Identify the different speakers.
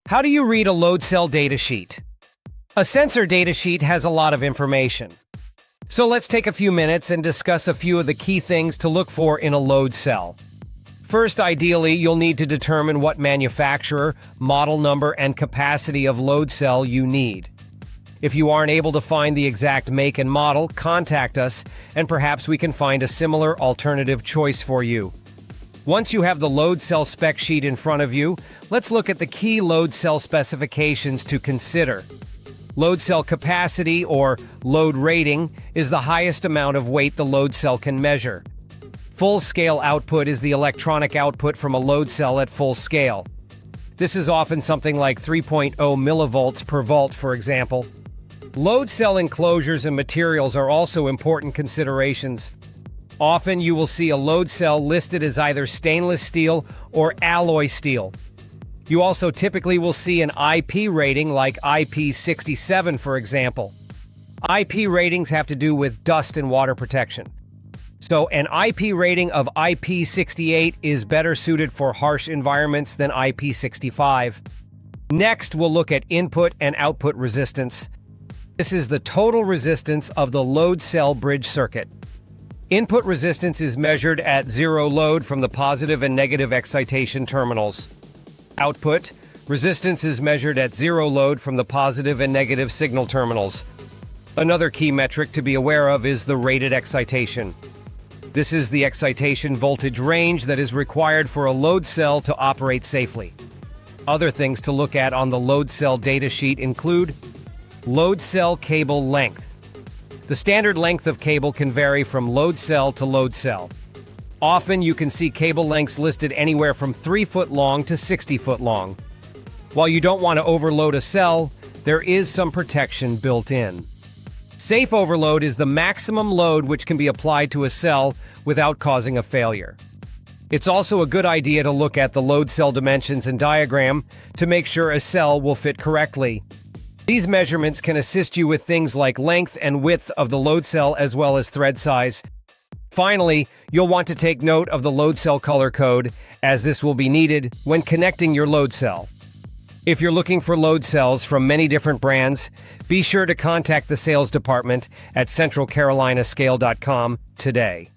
Speaker 1: How do you read a load cell datasheet? A sensor datasheet has a lot of information. So let's take a few minutes and discuss a few of the key things to look for in a load cell. First, ideally, you'll need to determine what manufacturer, model number, and capacity of load cell you need. If you aren't able to find the exact make and model, contact us, and perhaps we can find a similar alternative choice for you. Once you have the load cell spec sheet in front of you, let's look at the key load cell specifications to consider. Load cell capacity, or load rating, is the highest amount of weight the load cell can measure. Full-scale output is the electronic output from a load cell at full scale. This is often something like 3.0 millivolts per volt, for example. Load cell enclosures and materials are also important considerations. Often you will see a load cell listed as either stainless steel or alloy steel. You also typically will see an IP rating like IP67, for example. IP ratings have to do with dust and water protection. So an IP rating of IP68 is better suited for harsh environments than IP65. Next, we'll look at input and output resistance. This is the total resistance of the load cell bridge circuit. Input resistance is measured at zero load from the positive and negative excitation terminals. Output resistance is measured at zero load from the positive and negative signal terminals. Another key metric to be aware of is the rated excitation. This is the excitation voltage range that is required for a load cell to operate safely. Other things to look at on the load cell datasheet include load cell cable length. The standard length of cable can vary from load cell to load cell. Often you can see cable lengths listed anywhere from 3 foot long to 60 foot long. While you don't want to overload a cell, there is some protection built in. Safe overload is the maximum load which can be applied to a cell without causing a failure. It's also a good idea to look at the load cell dimensions and diagram to make sure a cell will fit correctly. These measurements can assist you with things like length and width of the load cell as well as thread size. Finally, you'll want to take note of the load cell color code, as this will be needed when connecting your load cell. If you're looking for load cells from many different brands, be sure to contact the sales department at centralcarolinascale.com today.